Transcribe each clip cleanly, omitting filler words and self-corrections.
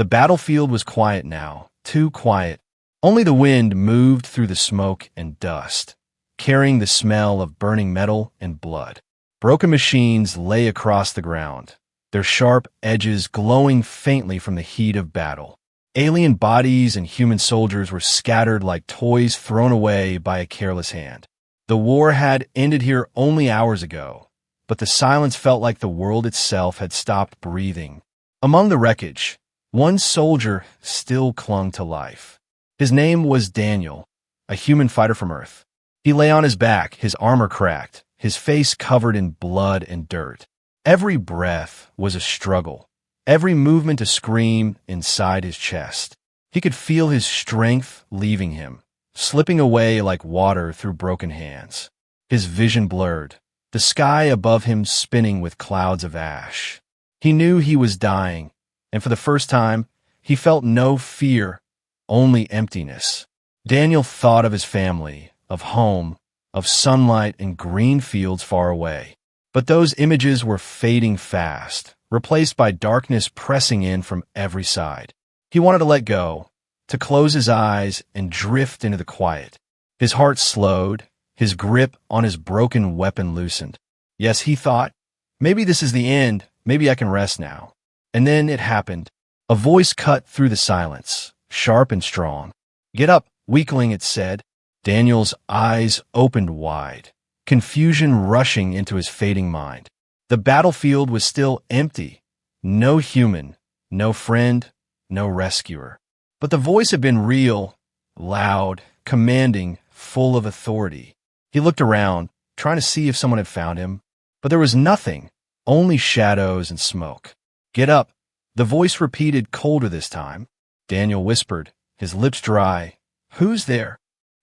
The battlefield was quiet now, too quiet. Only the wind moved through the smoke and dust, carrying the smell of burning metal and blood. Broken machines lay across the ground, their sharp edges glowing faintly from the heat of battle. Alien bodies and human soldiers were scattered like toys thrown away by a careless hand. The war had ended here only hours ago, but the silence felt like the world itself had stopped breathing. Among the wreckage, one soldier still clung to life. His name was Daniel, a human fighter from Earth. He lay on his back, his armor cracked, his face covered in blood and dirt. Every breath was a struggle, every movement a scream inside his chest. He could feel his strength leaving him, slipping away like water through broken hands. His vision blurred, the sky above him spinning with clouds of ash. He knew he was dying, and for the first time, he felt no fear, only emptiness. Daniel thought of his family, of home, of sunlight and green fields far away. But those images were fading fast, replaced by darkness pressing in from every side. He wanted to let go, to close his eyes and drift into the quiet. His heart slowed, his grip on his broken weapon loosened. Yes, he thought, maybe this is the end, maybe I can rest now. And then it happened. A voice cut through the silence, sharp and strong. "Get up, weakling," it said. Daniel's eyes opened wide, confusion rushing into his fading mind. The battlefield was still empty. No human, no friend, no rescuer. But the voice had been real, loud, commanding, full of authority. He looked around, trying to see if someone had found him, but there was nothing, only shadows and smoke. "Get up," the voice repeated, colder this time. Daniel whispered, his lips dry. "Who's there?"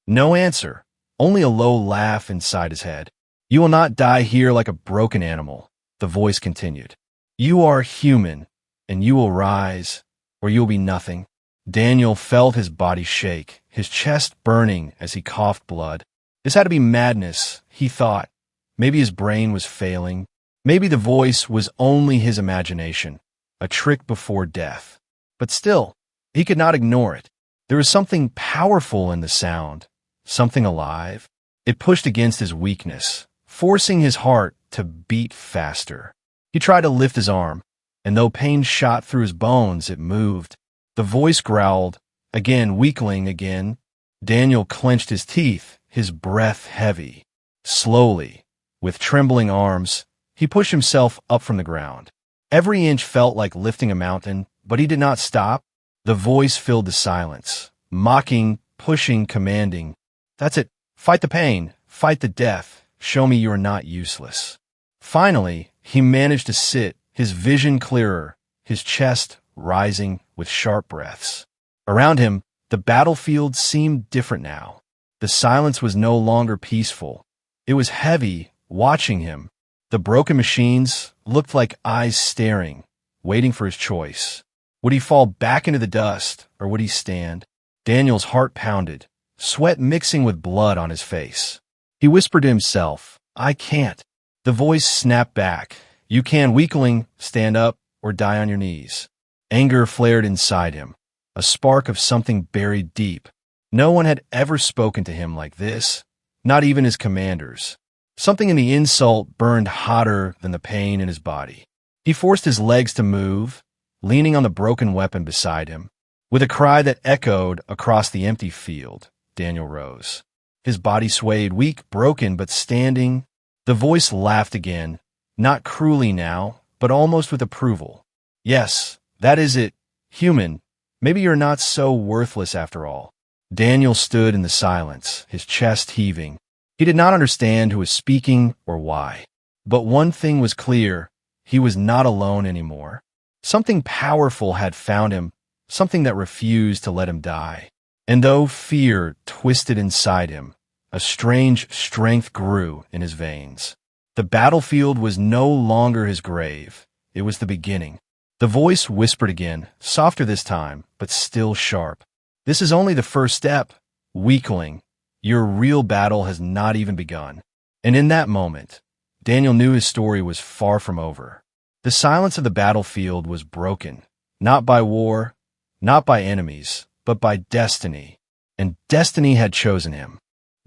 No answer, only a low laugh inside his head. "You will not die here like a broken animal," the voice continued. "You are human, and you will rise, or you will be nothing." Daniel felt his body shake, his chest burning as he coughed blood. This had to be madness, he thought. Maybe his brain was failing. Maybe the voice was only his imagination, a trick before death. But still, he could not ignore it. There was something powerful in the sound, something alive. It pushed against his weakness, forcing his heart to beat faster. He tried to lift his arm, and though pain shot through his bones, it moved. The voice growled, "Again, weakling, again." Daniel clenched his teeth, his breath heavy. Slowly, with trembling arms, he pushed himself up from the ground. Every inch felt like lifting a mountain, but he did not stop. The voice filled the silence, mocking, pushing, commanding. "That's it. Fight the pain. Fight the death. Show me you are not useless." Finally, he managed to sit, his vision clearer, his chest rising with sharp breaths. Around him, the battlefield seemed different now. The silence was no longer peaceful. It was heavy, watching him. The broken machines looked like eyes staring, waiting for his choice. Would he fall back into the dust, or would he stand? Daniel's heart pounded, sweat mixing with blood on his face. He whispered to himself, "I can't." The voice snapped back, "You can, weakling, stand up or die on your knees." Anger flared inside him, a spark of something buried deep. No one had ever spoken to him like this, not even his commanders. Something in the insult burned hotter than the pain in his body. He forced his legs to move, leaning on the broken weapon beside him. With a cry that echoed across the empty field, Daniel rose. His body swayed, weak, broken, but standing. The voice laughed again, not cruelly now, but almost with approval. "Yes, that is it. Human, maybe you're not so worthless after all." Daniel stood in the silence, his chest heaving. He did not understand who was speaking or why. But one thing was clear, he was not alone anymore. Something powerful had found him, something that refused to let him die. And though fear twisted inside him, a strange strength grew in his veins. The battlefield was no longer his grave. It was the beginning. The voice whispered again, softer this time, but still sharp. "This is only the first step, weakling. Your real battle has not even begun." And in that moment, Daniel knew his story was far from over. The silence of the battlefield was broken, not by war, not by enemies, but by destiny. And destiny had chosen him.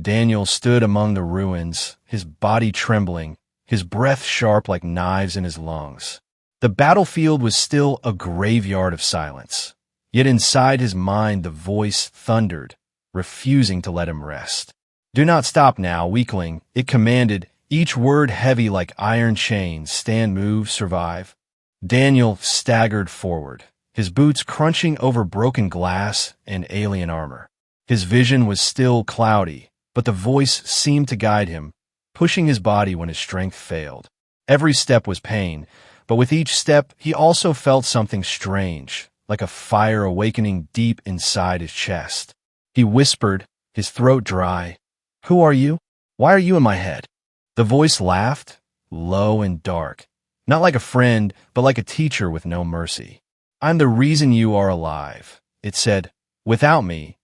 Daniel stood among the ruins, his body trembling, his breath sharp like knives in his lungs. The battlefield was still a graveyard of silence. Yet inside his mind the voice thundered, refusing to let him rest. "Do not stop now, weakling," it commanded, each word heavy like iron chains. "Stand, move, survive." Daniel staggered forward, his boots crunching over broken glass and alien armor. His vision was still cloudy, but the voice seemed to guide him, pushing his body when his strength failed. Every step was pain, but with each step he also felt something strange, like a fire awakening deep inside his chest. He whispered, his throat dry, "Who are you? Why are you in my head?" The voice laughed, low and dark, not like a friend, but like a teacher with no mercy. "I'm the reason you are alive," it said. "Without me,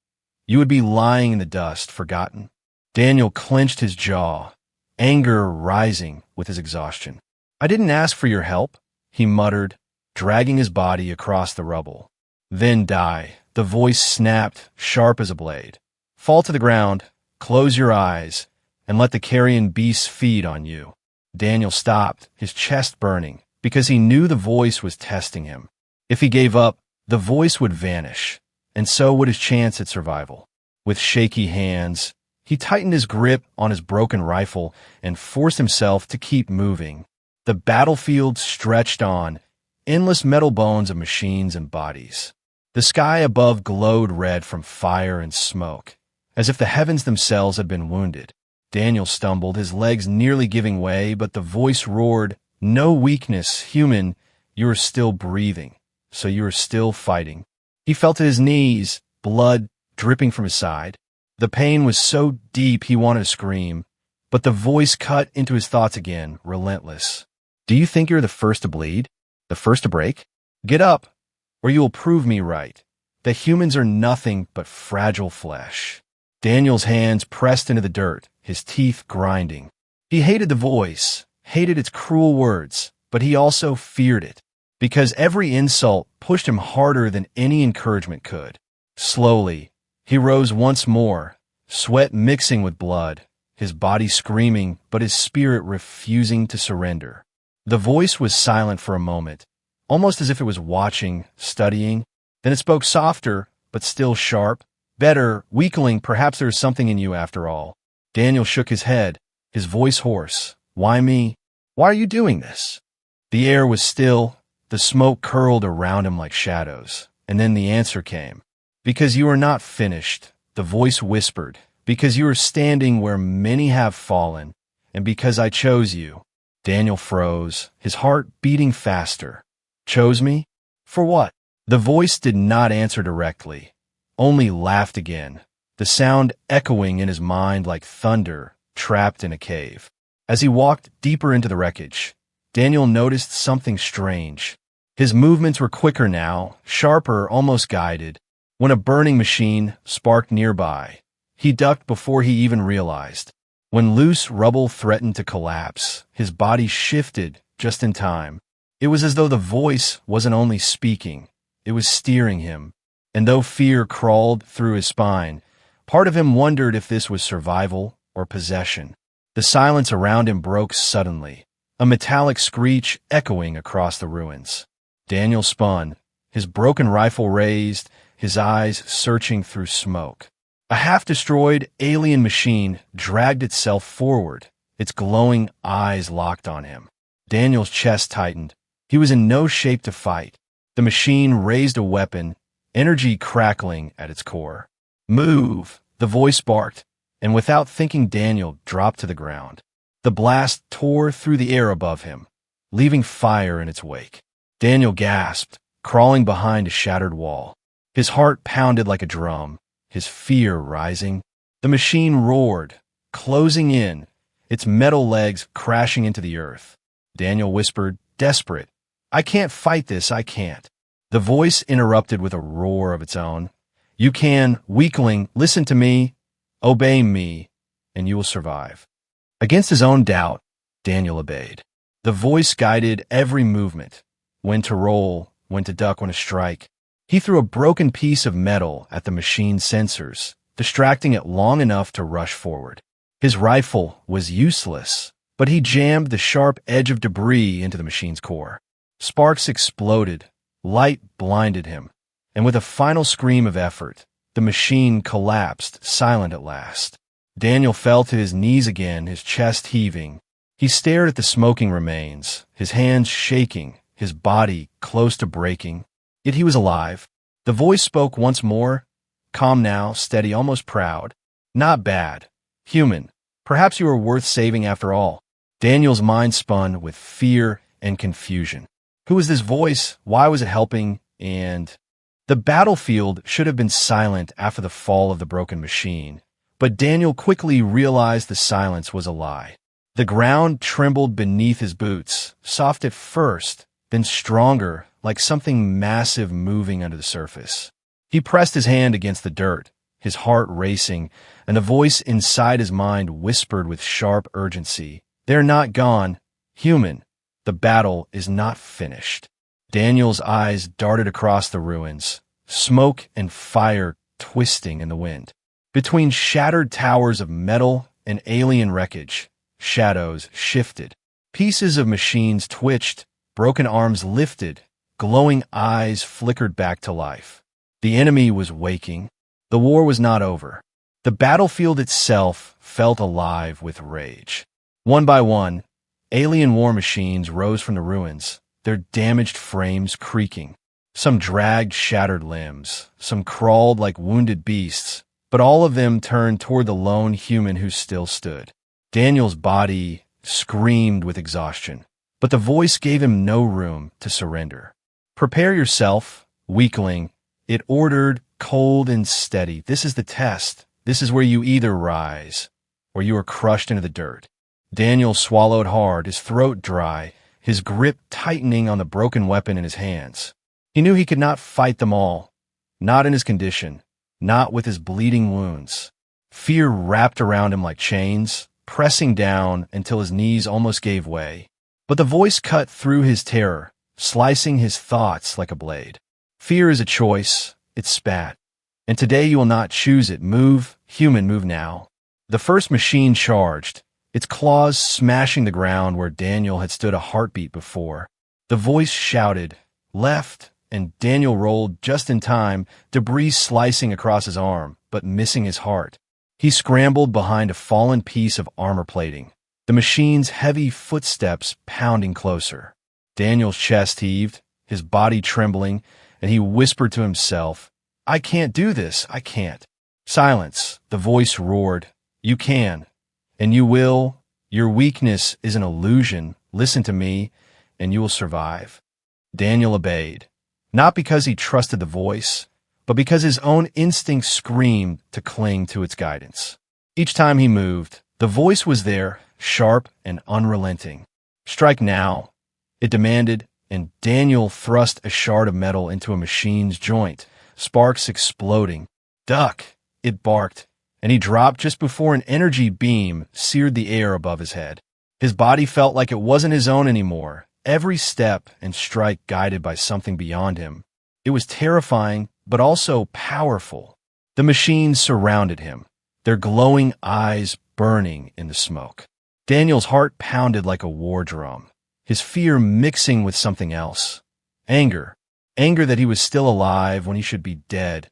you would be lying in the dust, forgotten." Daniel clenched his jaw, anger rising with his exhaustion. "I didn't ask for your help," he muttered, dragging his body across the rubble. "Then die," the voice snapped, sharp as a blade. "Fall to the ground, close your eyes, and let the carrion beasts feed on you." Daniel stopped, his chest burning, because he knew the voice was testing him. If he gave up, the voice would vanish, and so would his chance at survival. With shaky hands, he tightened his grip on his broken rifle and forced himself to keep moving. The battlefield stretched on, endless metal bones of machines and bodies. The sky above glowed red from fire and smoke, as if the heavens themselves had been wounded. Daniel stumbled, his legs nearly giving way, but the voice roared, "No weakness, human, you are still breathing, so you are still fighting." He fell to his knees, blood dripping from his side. The pain was so deep he wanted to scream, but the voice cut into his thoughts again, relentless. "Do you think you're the first to bleed? The first to break? Get up, or you will prove me right, that humans are nothing but fragile flesh." Daniel's hands pressed into the dirt, his teeth grinding. He hated the voice, hated its cruel words, but he also feared it, because every insult pushed him harder than any encouragement could. Slowly, he rose once more, sweat mixing with blood, his body screaming, but his spirit refusing to surrender. The voice was silent for a moment, almost as if it was watching, studying. Then it spoke softer, but still sharp. "Better, weakling, perhaps there is something in you after all." Daniel shook his head, his voice hoarse. "Why me? Why are you doing this?" The air was still, the smoke curled around him like shadows, and then the answer came. "Because you are not finished," the voice whispered, "because you are standing where many have fallen, and because I chose you." Daniel froze, his heart beating faster. "Chose me? For what?" The voice did not answer directly, only laughed again, the sound echoing in his mind like thunder trapped in a cave. As he walked deeper into the wreckage, Daniel noticed something strange. His movements were quicker now, sharper, almost guided. When a burning machine sparked nearby, he ducked before he even realized. When loose rubble threatened to collapse, his body shifted just in time. It was as though the voice wasn't only speaking, it was steering him. And though fear crawled through his spine, part of him wondered if this was survival or possession. The silence around him broke suddenly, a metallic screech echoing across the ruins. Daniel spun, his broken rifle raised, his eyes searching through smoke. A half-destroyed alien machine dragged itself forward, its glowing eyes locked on him. Daniel's chest tightened. He was in no shape to fight. The machine raised a weapon, energy crackling at its core. "Move!" the voice barked, and without thinking Daniel dropped to the ground. The blast tore through the air above him, leaving fire in its wake. Daniel gasped, crawling behind a shattered wall. His heart pounded like a drum, his fear rising. The machine roared, closing in, its metal legs crashing into the earth. Daniel whispered, desperate, "I can't fight this, I can't." The voice interrupted with a roar of its own. "You can, weakling, listen to me, obey me, and you will survive." Against his own doubt, Daniel obeyed. The voice guided every movement, when to roll, when to duck, when to strike. He threw a broken piece of metal at the machine's sensors, distracting it long enough to rush forward. His rifle was useless, but he jammed the sharp edge of debris into the machine's core. Sparks exploded, light blinded him, and with a final scream of effort, the machine collapsed, silent at last. Daniel fell to his knees again, his chest heaving. He stared at the smoking remains, his hands shaking, his body close to breaking. Yet he was alive. The voice spoke once more, calm now, steady, almost proud. Not bad. Human. Perhaps you are worth saving after all. Daniel's mind spun with fear and confusion. Who was this voice? Why was it helping? And the battlefield should have been silent after the fall of the broken machine. But Daniel quickly realized the silence was a lie. The ground trembled beneath his boots, soft at first, then stronger, like something massive moving under the surface. He pressed his hand against the dirt, his heart racing, and a voice inside his mind whispered with sharp urgency, "They're not gone. Human. The battle is not finished." Daniel's eyes darted across the ruins, smoke and fire twisting in the wind. Between shattered towers of metal and alien wreckage, shadows shifted. Pieces of machines twitched, broken arms lifted, glowing eyes flickered back to life. The enemy was waking. The war was not over. The battlefield itself felt alive with rage. One by one, alien war machines rose from the ruins, their damaged frames creaking. Some dragged shattered limbs, some crawled like wounded beasts, but all of them turned toward the lone human who still stood. Daniel's body screamed with exhaustion, but the voice gave him no room to surrender. "Prepare yourself, weakling," it ordered, cold and steady. "This is the test. This is where you either rise, or you are crushed into the dirt." Daniel swallowed hard, his throat dry, his grip tightening on the broken weapon in his hands. He knew he could not fight them all, not in his condition, not with his bleeding wounds. Fear wrapped around him like chains, pressing down until his knees almost gave way. But the voice cut through his terror, slicing his thoughts like a blade. "Fear is a choice," it spat. "And today you will not choose it. Move, human, move now." The first machine charged, its claws smashing the ground where Daniel had stood a heartbeat before. The voice shouted, "Left," and Daniel rolled just in time, debris slicing across his arm, but missing his heart. He scrambled behind a fallen piece of armor plating, the machine's heavy footsteps pounding closer. Daniel's chest heaved, his body trembling, and he whispered to himself, "I can't do this, I can't." "Silence," the voice roared. "You can, and you will. Your weakness is an illusion. Listen to me, and you will survive." Daniel obeyed, not because he trusted the voice, but because his own instinct screamed to cling to its guidance. Each time he moved, the voice was there, sharp and unrelenting. "Strike now," it demanded, and Daniel thrust a shard of metal into a machine's joint, sparks exploding. "Duck," it barked, and he dropped just before an energy beam seared the air above his head. His body felt like it wasn't his own anymore, every step and strike guided by something beyond him. It was terrifying, but also powerful. The machines surrounded him, their glowing eyes burning in the smoke. Daniel's heart pounded like a war drum, his fear mixing with something else. Anger. Anger that he was still alive when he should be dead.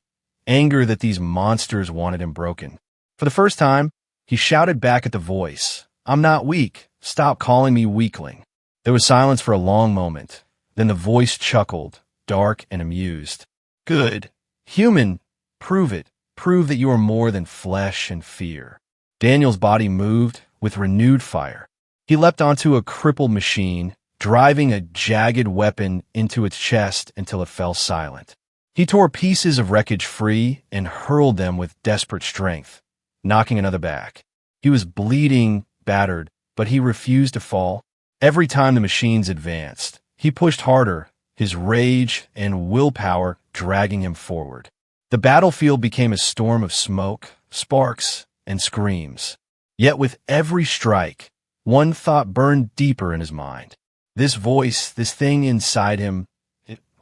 Anger that these monsters wanted him broken. For the first time, he shouted back at the voice, "I'm not weak. Stop calling me weakling." There was silence for a long moment. Then the voice chuckled, dark and amused. "Good. Human, prove it. Prove that you are more than flesh and fear." Daniel's body moved with renewed fire. He leapt onto a crippled machine, driving a jagged weapon into its chest until it fell silent. He tore pieces of wreckage free and hurled them with desperate strength, knocking another back. He was bleeding, battered, but he refused to fall. Every time the machines advanced, he pushed harder, his rage and willpower dragging him forward. The battlefield became a storm of smoke, sparks, and screams. Yet with every strike, one thought burned deeper in his mind. This voice, this thing inside him,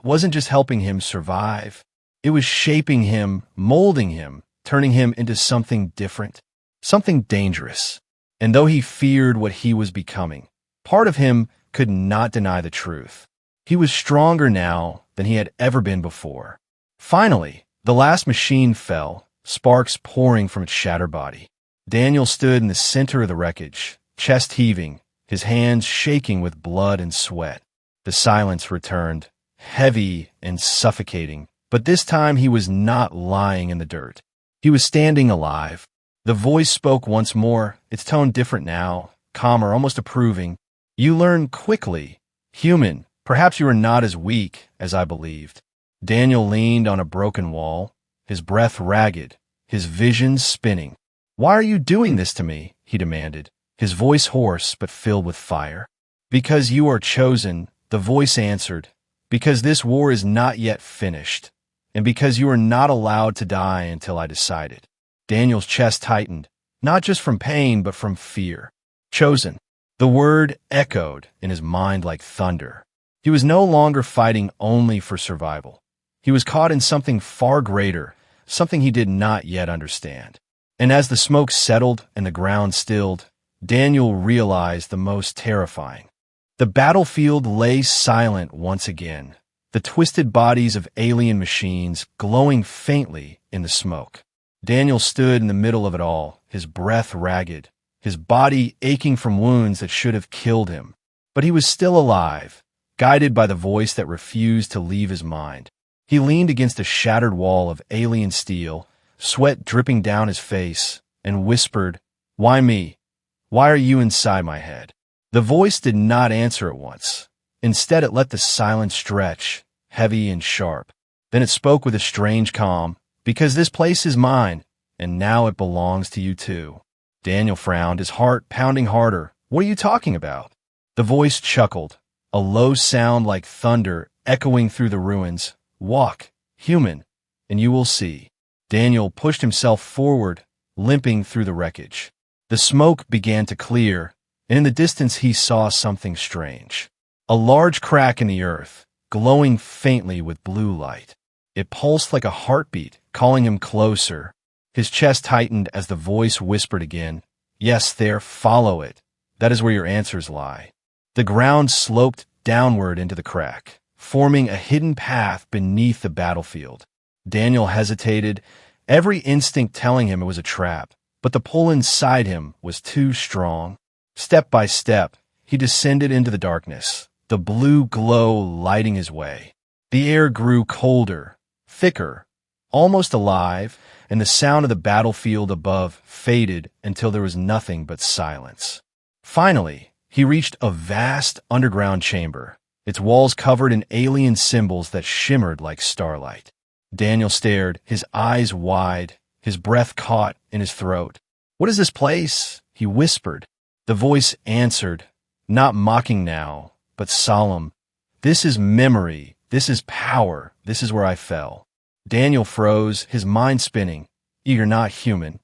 wasn't just helping him survive. It was shaping him, molding him, turning him into something different, something dangerous. And though he feared what he was becoming, part of him could not deny the truth. He was stronger now than he had ever been before. Finally, the last machine fell, sparks pouring from its shattered body. Daniel stood in the center of the wreckage, chest heaving, his hands shaking with blood and sweat. The silence returned, heavy and suffocating, but this time he was not lying in the dirt. He was standing alive. The voice spoke once more, its tone different now, calmer, almost approving. You learn quickly. Human, perhaps you are not as weak as I believed. Daniel leaned on a broken wall, his breath ragged, his vision spinning. Why are you doing this to me? He demanded, his voice hoarse but filled with fire. Because you are chosen, the voice answered, because this war is not yet finished, and because you are not allowed to die until I decided. Daniel's chest tightened, not just from pain but from fear. Chosen. The word echoed in his mind like thunder. He was no longer fighting only for survival. He was caught in something far greater, something he did not yet understand. And as the smoke settled and the ground stilled, Daniel realized the most terrifying. The battlefield lay silent once again, the twisted bodies of alien machines glowing faintly in the smoke. Daniel stood in the middle of it all, his breath ragged, his body aching from wounds that should have killed him. But he was still alive, guided by the voice that refused to leave his mind. He leaned against a shattered wall of alien steel, sweat dripping down his face, and whispered, "Why me? Why are you inside my head?" The voice did not answer at once. Instead, it let the silence stretch, heavy and sharp. Then it spoke with a strange calm, "Because this place is mine, and now it belongs to you too." Daniel frowned, his heart pounding harder. "What are you talking about?" The voice chuckled, a low sound like thunder echoing through the ruins. "Walk, human, and you will see." Daniel pushed himself forward, limping through the wreckage. The smoke began to clear, and in the distance he saw something strange. A large crack in the earth, glowing faintly with blue light. It pulsed like a heartbeat, calling him closer. His chest tightened as the voice whispered again, "Yes, there, follow it. That is where your answers lie." The ground sloped downward into the crack, forming a hidden path beneath the battlefield. Daniel hesitated, every instinct telling him it was a trap, but the pull inside him was too strong. Step by step, he descended into the darkness, the blue glow lighting his way. The air grew colder, thicker, almost alive, and the sound of the battlefield above faded until there was nothing but silence. Finally, he reached a vast underground chamber, its walls covered in alien symbols that shimmered like starlight. Daniel stared, his eyes wide, his breath caught in his throat. "What is this place?" he whispered. The voice answered, not mocking now, but solemn. "This is memory, this is power, this is where I fell." Daniel froze, his mind spinning. "You're not human."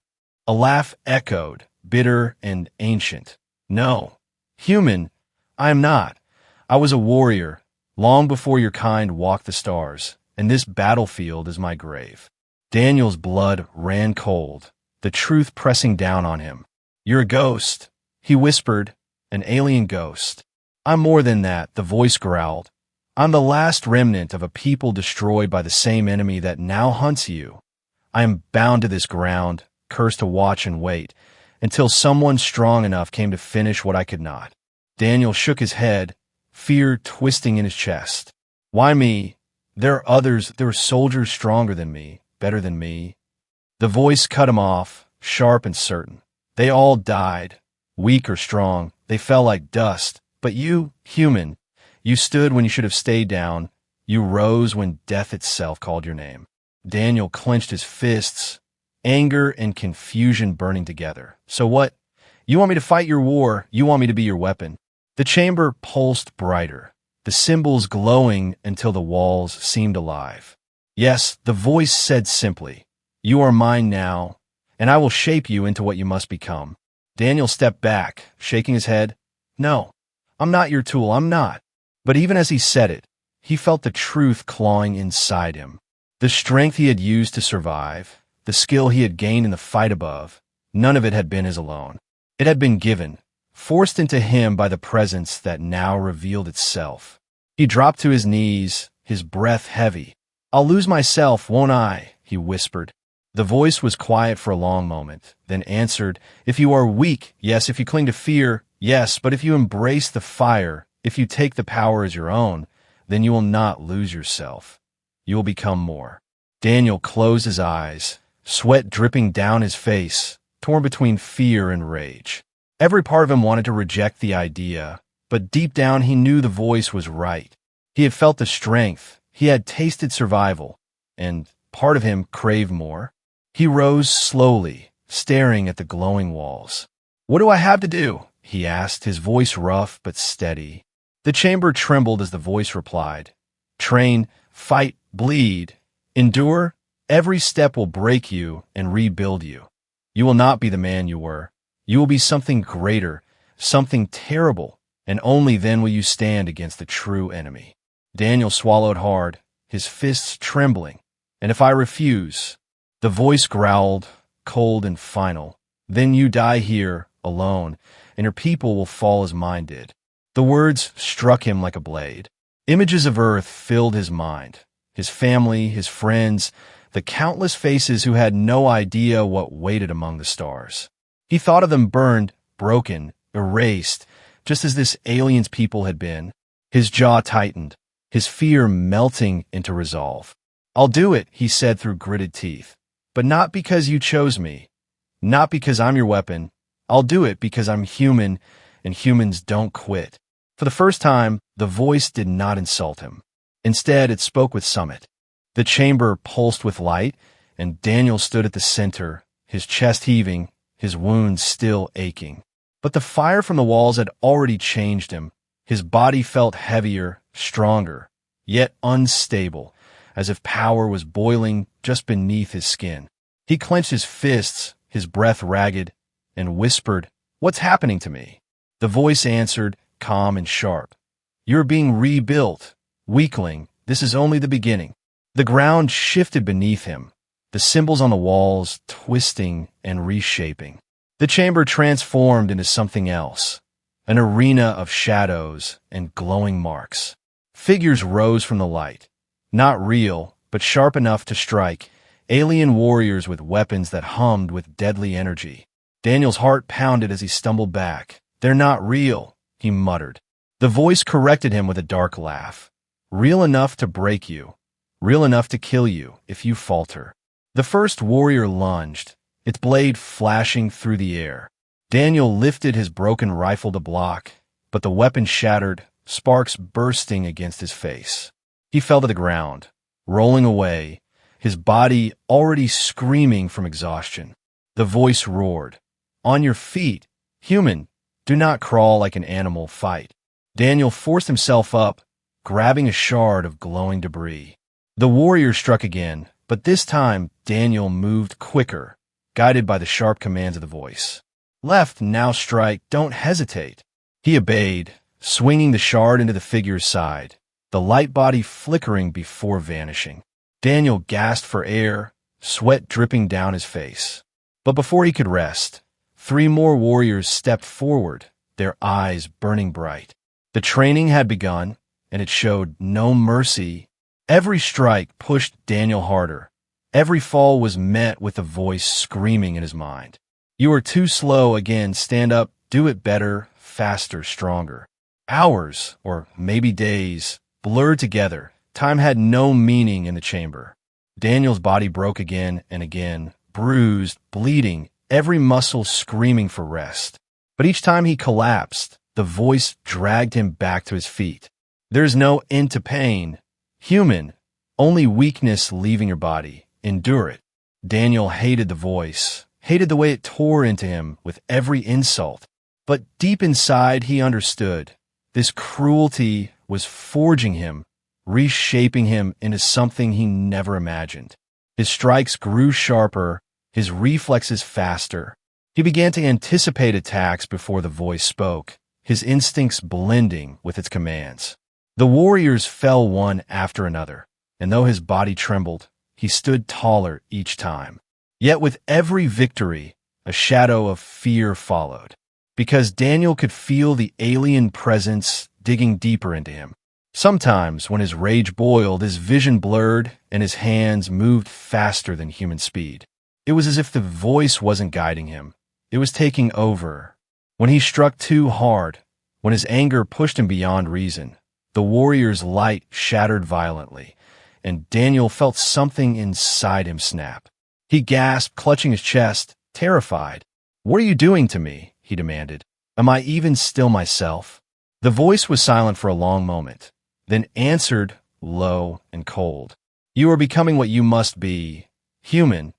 A laugh echoed, bitter and ancient. "No, human, I am not. I was a warrior, long before your kind walked the stars, and this battlefield is my grave." Daniel's blood ran cold, the truth pressing down on him. "You're a ghost," he whispered, "an alien ghost." "I'm more than that," the voice growled. "I'm the last remnant of a people destroyed by the same enemy that now hunts you. I am bound to this ground, cursed to watch and wait, until someone strong enough came to finish what I could not." Daniel shook his head, fear twisting in his chest. "Why me? There are others, there are soldiers stronger than me, better than me." The voice cut him off, sharp and certain. "They all died, weak or strong, they fell like dust. But you, human, you stood when you should have stayed down. You rose when death itself called your name." Daniel clenched his fists, anger and confusion burning together. "So what? You want me to fight your war, you want me to be your weapon." The chamber pulsed brighter, the symbols glowing until the walls seemed alive. "Yes," the voice said simply, "you are mine now, and I will shape you into what you must become." Daniel stepped back, shaking his head. "No, I'm not your tool, I'm not." But even as he said it, he felt the truth clawing inside him. The strength he had used to survive, the skill he had gained in the fight above, none of it had been his alone. It had been given, forced into him by the presence that now revealed itself. He dropped to his knees, his breath heavy. "I'll lose myself, won't I?" he whispered. The voice was quiet for a long moment, then answered, "If you are weak, yes. If you cling to fear, yes. But if you embrace the fire, if you take the power as your own, then you will not lose yourself. You will become more." Daniel closed his eyes, sweat dripping down his face, torn between fear and rage. Every part of him wanted to reject the idea, but deep down he knew the voice was right. He had felt the strength, he had tasted survival, and part of him craved more. He rose slowly, staring at the glowing walls. "What do I have to do?" he asked, his voice rough but steady. The chamber trembled as the voice replied, "Train, fight, bleed, endure. Every step will break you and rebuild you. You will not be the man you were. You will be something greater, something terrible, and only then will you stand against the true enemy." Daniel swallowed hard, his fists trembling. "And if I refuse?" The voice growled, cold and final. "Then you die here, alone, and your people will fall as mine did." The words struck him like a blade. Images of Earth filled his mind, his family, his friends, the countless faces who had no idea what waited among the stars. He thought of them burned, broken, erased, just as this alien's people had been. His jaw tightened, his fear melting into resolve. "I'll do it," he said through gritted teeth. "But not because you chose me. Not because I'm your weapon. I'll do it because I'm human, and humans don't quit." For the first time, the voice did not insult him. Instead, it spoke with summit. The chamber pulsed with light, and Daniel stood at the center, his chest heaving, his wounds still aching. But the fire from the walls had already changed him. His body felt heavier, stronger, yet unstable, as if power was boiling just beneath his skin. He clenched his fists, his breath ragged, and whispered, "What's happening to me?" The voice answered, calm and sharp, "You're being rebuilt. Weakling, this is only the beginning." The ground shifted beneath him, the symbols on the walls twisting and reshaping. The chamber transformed into something else, an arena of shadows and glowing marks. Figures rose from the light, not real, but sharp enough to strike, alien warriors with weapons that hummed with deadly energy. Daniel's heart pounded as he stumbled back. "They're not real," he muttered. The voice corrected him with a dark laugh. "Real enough to break you, real enough to kill you if you falter." The first warrior lunged, its blade flashing through the air. Daniel lifted his broken rifle to block, but the weapon shattered, sparks bursting against his face. He fell to the ground, rolling away, his body already screaming from exhaustion. The voice roared, "On your feet, human, do not crawl like an animal, fight." Daniel forced himself up, grabbing a shard of glowing debris. The warrior struck again, but this time Daniel moved quicker, guided by the sharp commands of the voice. "Left, now strike, don't hesitate." He obeyed, swinging the shard into the figure's side, the light body flickering before vanishing. Daniel gasped for air, sweat dripping down his face. But before he could rest, 3 more warriors stepped forward, their eyes burning bright. The training had begun, and it showed no mercy. Every strike pushed Daniel harder. Every fall was met with a voice screaming in his mind. "You are too slow again, stand up, do it better, faster, stronger." Hours, or maybe days, blurred together. Time had no meaning in the chamber. Daniel's body broke again and again, bruised, bleeding, every muscle screaming for rest. But each time he collapsed, the voice dragged him back to his feet. "There's no end to pain. Human, only weakness leaving your body. Endure it." Daniel hated the voice, hated the way it tore into him with every insult. But deep inside he understood. This cruelty was forging him, reshaping him into something he never imagined. His strikes grew sharper, his reflexes faster. He began to anticipate attacks before the voice spoke, his instincts blending with its commands. The warriors fell one after another, and though his body trembled, he stood taller each time. Yet with every victory, a shadow of fear followed, because Daniel could feel the alien presence digging deeper into him. Sometimes, when his rage boiled, his vision blurred and his hands moved faster than human speed. It was as if the voice wasn't guiding him. It was taking over. When he struck too hard, when his anger pushed him beyond reason, the warrior's light shattered violently, and Daniel felt something inside him snap. He gasped, clutching his chest, terrified. "What are you doing to me?" he demanded. "Am I even still myself?" The voice was silent for a long moment, then answered, low and cold. "You are becoming what you must be, human.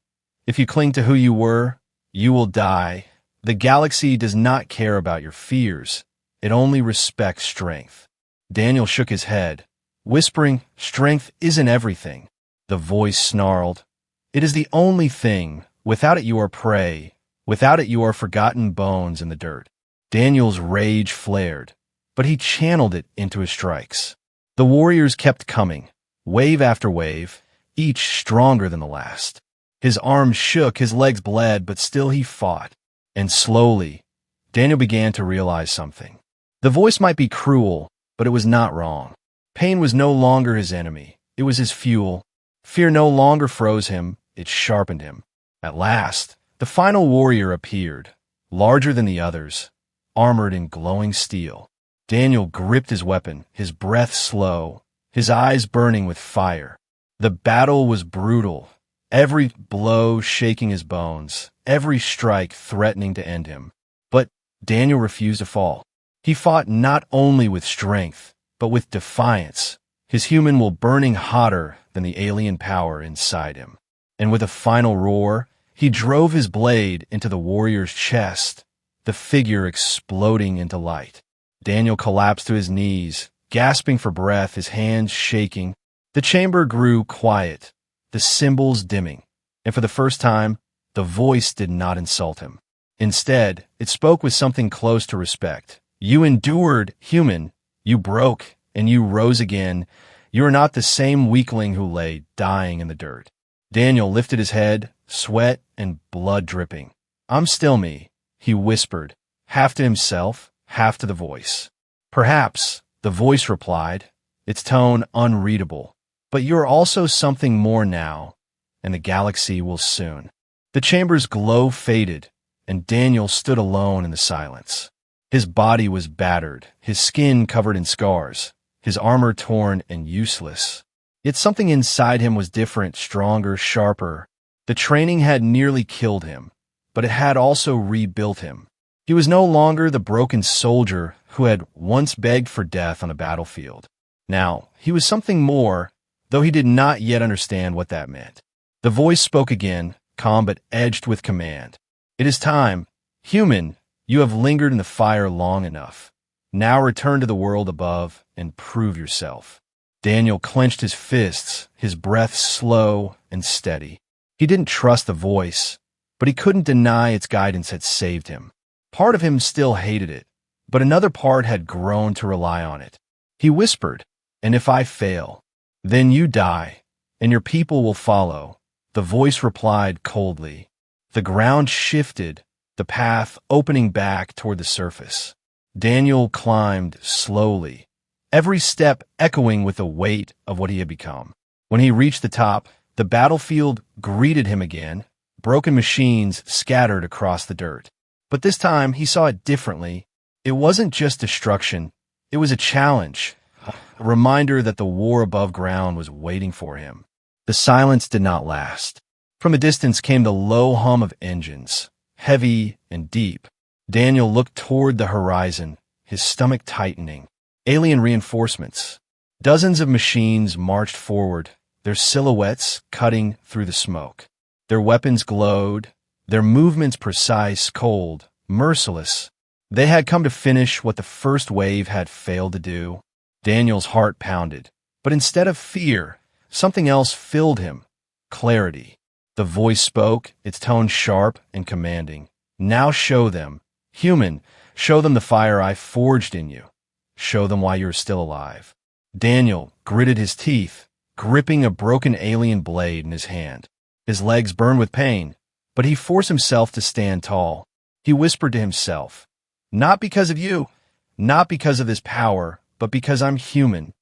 If you cling to who you were, you will die. The galaxy does not care about your fears. It only respects strength." Daniel shook his head, whispering, "Strength isn't everything." The voice snarled, "It is the only thing. Without it you are prey. Without it you are forgotten bones in the dirt." Daniel's rage flared, but he channeled it into his strikes. The warriors kept coming, wave after wave, each stronger than the last. His arms shook, his legs bled, but still he fought. And slowly, Daniel began to realize something. The voice might be cruel, but it was not wrong. Pain was no longer his enemy. It was his fuel. Fear no longer froze him. It sharpened him. At last, the final warrior appeared, larger than the others, armored in glowing steel. Daniel gripped his weapon, his breath slow, his eyes burning with fire. The battle was brutal, every blow shaking his bones, every strike threatening to end him. But Daniel refused to fall. He fought not only with strength, but with defiance, his human will burning hotter than the alien power inside him. And with a final roar, he drove his blade into the warrior's chest, the figure exploding into light. Daniel collapsed to his knees, gasping for breath, his hands shaking. The chamber grew quiet, the symbols dimming, and for the first time, the voice did not insult him. Instead, it spoke with something close to respect. "You endured, human. You broke, and you rose again. You are not the same weakling who lay dying in the dirt." Daniel lifted his head, sweat and blood dripping. "I'm still me," he whispered, half to himself, half to the voice. "Perhaps," the voice replied, its tone unreadable, "but you're also something more now, and the galaxy will soon." The chamber's glow faded, and Daniel stood alone in the silence. His body was battered, his skin covered in scars, his armor torn and useless. Yet something inside him was different, stronger, sharper. The training had nearly killed him, but it had also rebuilt him. He was no longer the broken soldier who had once begged for death on a battlefield. Now, he was something more, though he did not yet understand what that meant. The voice spoke again, calm but edged with command. "It is time. Human, you have lingered in the fire long enough. Now return to the world above and prove yourself." Daniel clenched his fists, his breath slow and steady. He didn't trust the voice, but he couldn't deny its guidance had saved him. Part of him still hated it, but another part had grown to rely on it. He whispered, "And if I fail, then you die, and your people will follow." The voice replied coldly. The ground shifted, the path opening back toward the surface. Daniel climbed slowly, every step echoing with the weight of what he had become. When he reached the top, the battlefield greeted him again, broken machines scattered across the dirt. But this time he saw it differently. It wasn't just destruction, it was a challenge, a reminder that the war above ground was waiting for him. The silence did not last. From a distance came the low hum of engines, heavy and deep. Daniel looked toward the horizon, his stomach tightening. Alien reinforcements. Dozens of machines marched forward, their silhouettes cutting through the smoke. Their weapons glowed, their movements precise, cold, merciless. They had come to finish what the first wave had failed to do. Daniel's heart pounded, but instead of fear, something else filled him, clarity. The voice spoke, its tone sharp and commanding. "Now show them. Human, show them the fire I forged in you. Show them why you're still alive." Daniel gritted his teeth, gripping a broken alien blade in his hand. His legs burned with pain, but he forced himself to stand tall. He whispered to himself, "Not because of you, not because of this power, but because I'm human."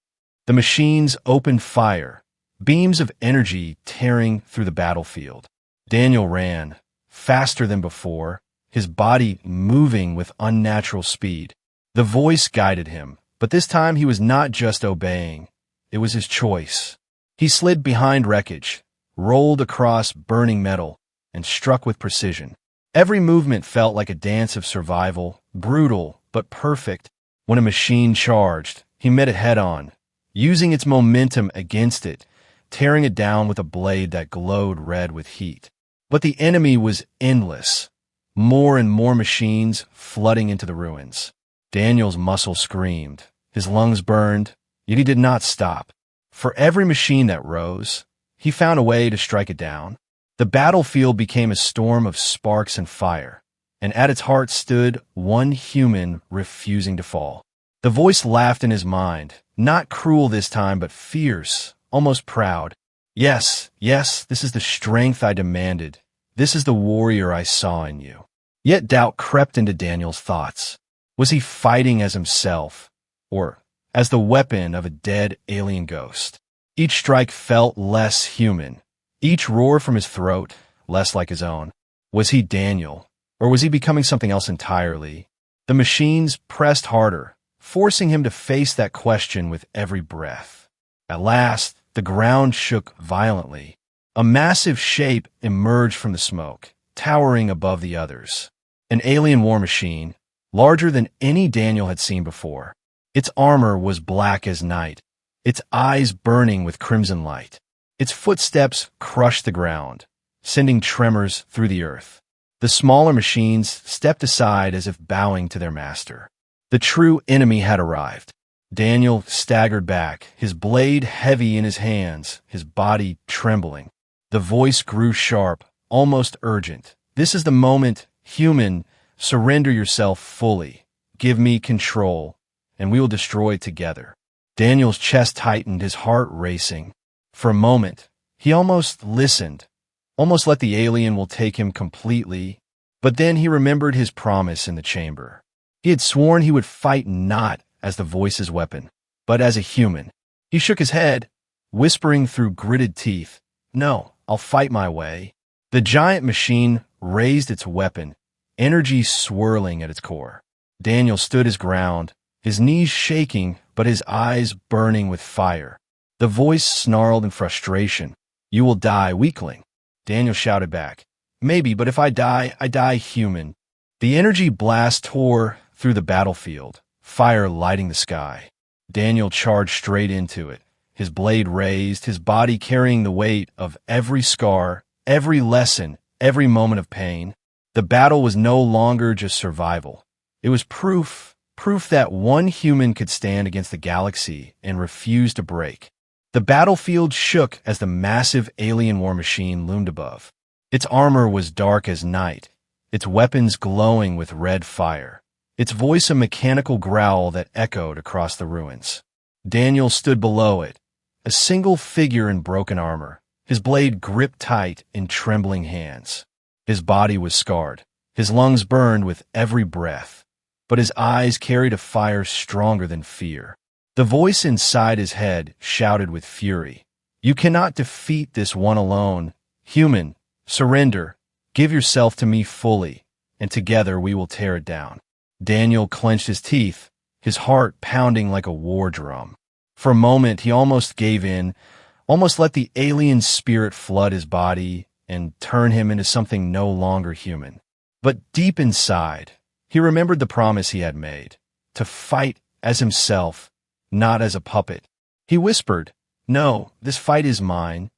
The machines opened fire, beams of energy tearing through the battlefield. Daniel ran, faster than before, his body moving with unnatural speed. The voice guided him, but this time he was not just obeying. It was his choice. He slid behind wreckage, rolled across burning metal, and struck with precision. Every movement felt like a dance of survival, brutal but perfect. When a machine charged, he met it head-on, using its momentum against it, tearing it down with a blade that glowed red with heat. But the enemy was endless, more and more machines flooding into the ruins. Daniel's muscles screamed, his lungs burned, yet he did not stop. For every machine that rose, he found a way to strike it down. The battlefield became a storm of sparks and fire, and at its heart stood one human refusing to fall. The voice laughed in his mind, not cruel this time, but fierce, almost proud. Yes, this is the strength I demanded. This is the warrior I saw in you. Yet doubt crept into Daniel's thoughts. Was he fighting as himself, or as the weapon of a dead alien ghost? Each strike felt less human, each roar from his throat less like his own. Was he Daniel, or was he becoming something else entirely? The machines pressed harder, forcing him to face that question with every breath. At last, the ground shook violently. A massive shape emerged from the smoke, towering above the others. An alien war machine, larger than any Daniel had seen before. Its armor was black as night, its eyes burning with crimson light. Its footsteps crushed the ground, sending tremors through the earth. The smaller machines stepped aside as if bowing to their master. The true enemy had arrived. Daniel staggered back, his blade heavy in his hands, his body trembling. The voice grew sharp, almost urgent. "This is the moment, human. Surrender yourself fully. Give me control, and we will destroy together." Daniel's chest tightened, his heart racing. For a moment, he almost listened, almost let the alien will take him completely. But then he remembered his promise in the chamber. He had sworn he would fight not as the voice's weapon, but as a human. He shook his head, whispering through gritted teeth, "No, I'll fight my way." The giant machine raised its weapon, energy swirling at its core. Daniel stood his ground, his knees shaking, but his eyes burning with fire. The voice snarled in frustration, "You will die, weakling." Daniel shouted back, "Maybe, but if I die human." The energy blast tore through the battlefield, fire lighting the sky. Daniel charged straight into it, his blade raised, his body carrying the weight of every scar, every lesson, every moment of pain. The battle was no longer just survival. It was proof that one human could stand against the galaxy and refuse to break. The battlefield shook as the massive alien war machine loomed above. Its armor was dark as night, its weapons glowing with red fire, its voice a mechanical growl that echoed across the ruins. Daniel stood below it, a single figure in broken armor, his blade gripped tight in trembling hands. His body was scarred, his lungs burned with every breath, but his eyes carried a fire stronger than fear. The voice inside his head shouted with fury, "You cannot defeat this one alone. Human, surrender, give yourself to me fully, and together we will tear it down." Daniel clenched his teeth, his heart pounding like a war drum. For a moment, he almost gave in, almost let the alien spirit flood his body and turn him into something no longer human. But deep inside, he remembered the promise he had made, to fight as himself, not as a puppet. He whispered, "No, this fight is mine."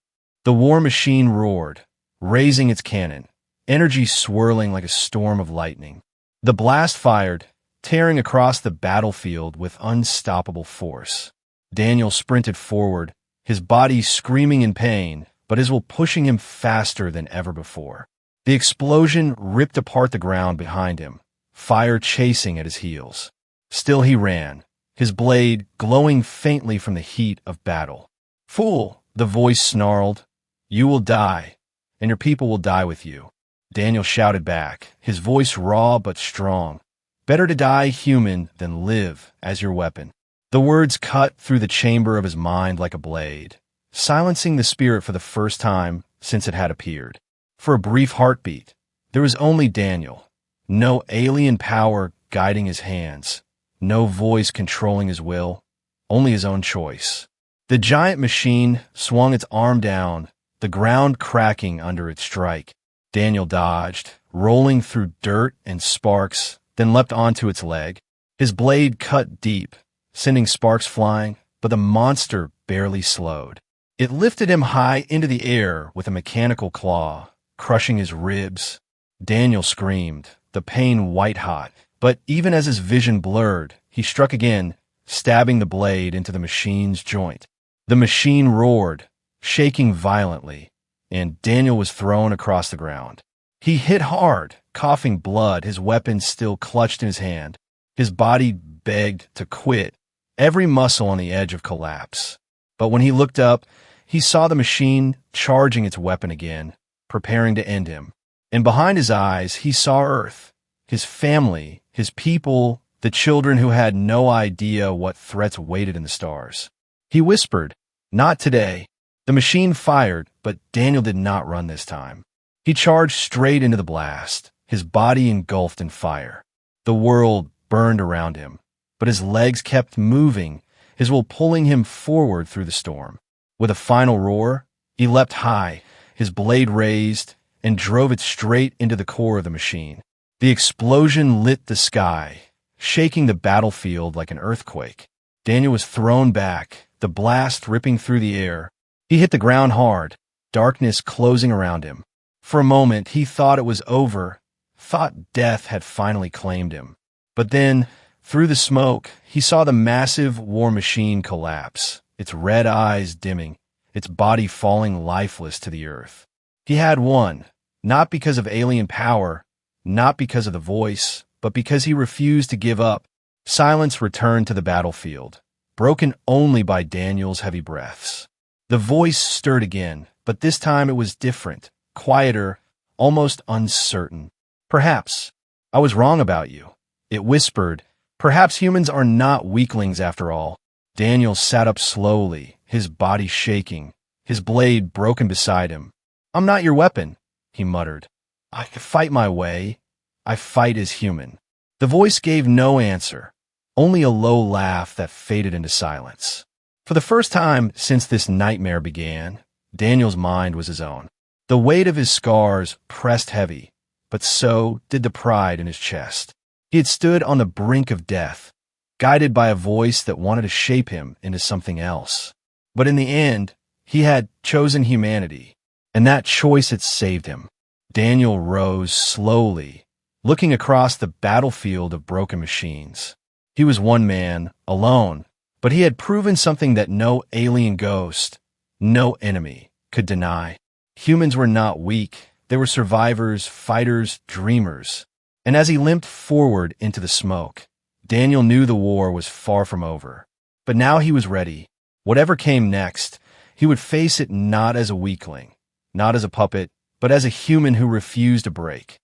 The war machine roared, raising its cannon, energy swirling like a storm of lightning. The blast fired, tearing across the battlefield with unstoppable force. Daniel sprinted forward, his body screaming in pain, but his will pushing him faster than ever before. The explosion ripped apart the ground behind him, fire chasing at his heels. Still he ran, his blade glowing faintly from the heat of battle. "Fool," the voice snarled, "you will die, and your people will die with you." Daniel shouted back, his voice raw but strong. "Better to die human than live as your weapon." The words cut through the chamber of his mind like a blade, silencing the spirit for the first time since it had appeared. For a brief heartbeat, there was only Daniel. No alien power guiding his hands, no voice controlling his will, only his own choice. The giant machine swung its arm down, the ground cracking under its strike. Daniel dodged, rolling through dirt and sparks, then leapt onto its leg. His blade cut deep, sending sparks flying, but the monster barely slowed. It lifted him high into the air with a mechanical claw, crushing his ribs. Daniel screamed, the pain white-hot, but even as his vision blurred, he struck again, stabbing the blade into the machine's joint. The machine roared, shaking violently, and Daniel was thrown across the ground. He hit hard, coughing blood, his weapon still clutched in his hand. His body begged to quit, every muscle on the edge of collapse. But when he looked up, he saw the machine charging its weapon again, preparing to end him. And behind his eyes, he saw Earth, his family, his people, the children who had no idea what threats waited in the stars. He whispered, "Not today." The machine fired, but Daniel did not run this time. He charged straight into the blast, his body engulfed in fire. The world burned around him, but his legs kept moving, his will pulling him forward through the storm. With a final roar, he leapt high, his blade raised, and drove it straight into the core of the machine. The explosion lit the sky, shaking the battlefield like an earthquake. Daniel was thrown back, the blast ripping through the air. He hit the ground hard, darkness closing around him. For a moment, he thought it was over, thought death had finally claimed him. But then, through the smoke, he saw the massive war machine collapse, its red eyes dimming, its body falling lifeless to the earth. He had won, not because of alien power, not because of the voice, but because he refused to give up. Silence returned to the battlefield, broken only by Daniel's heavy breaths. The voice stirred again, but this time it was different, quieter, almost uncertain. "Perhaps I was wrong about you," it whispered. "Perhaps humans are not weaklings after all." Daniel sat up slowly, his body shaking, his blade broken beside him. "I'm not your weapon," he muttered. "I fight my way. I fight as human." The voice gave no answer, only a low laugh that faded into silence. For the first time since this nightmare began, Daniel's mind was his own. The weight of his scars pressed heavy, but so did the pride in his chest. He had stood on the brink of death, guided by a voice that wanted to shape him into something else. But in the end, he had chosen humanity, and that choice had saved him. Daniel rose slowly, looking across the battlefield of broken machines. He was one man, alone, but he had proven something that no alien ghost, no enemy, could deny. Humans were not weak. They were survivors, fighters, dreamers. And as he limped forward into the smoke, Daniel knew the war was far from over. But now he was ready. Whatever came next, he would face it not as a weakling, not as a puppet, but as a human who refused to break.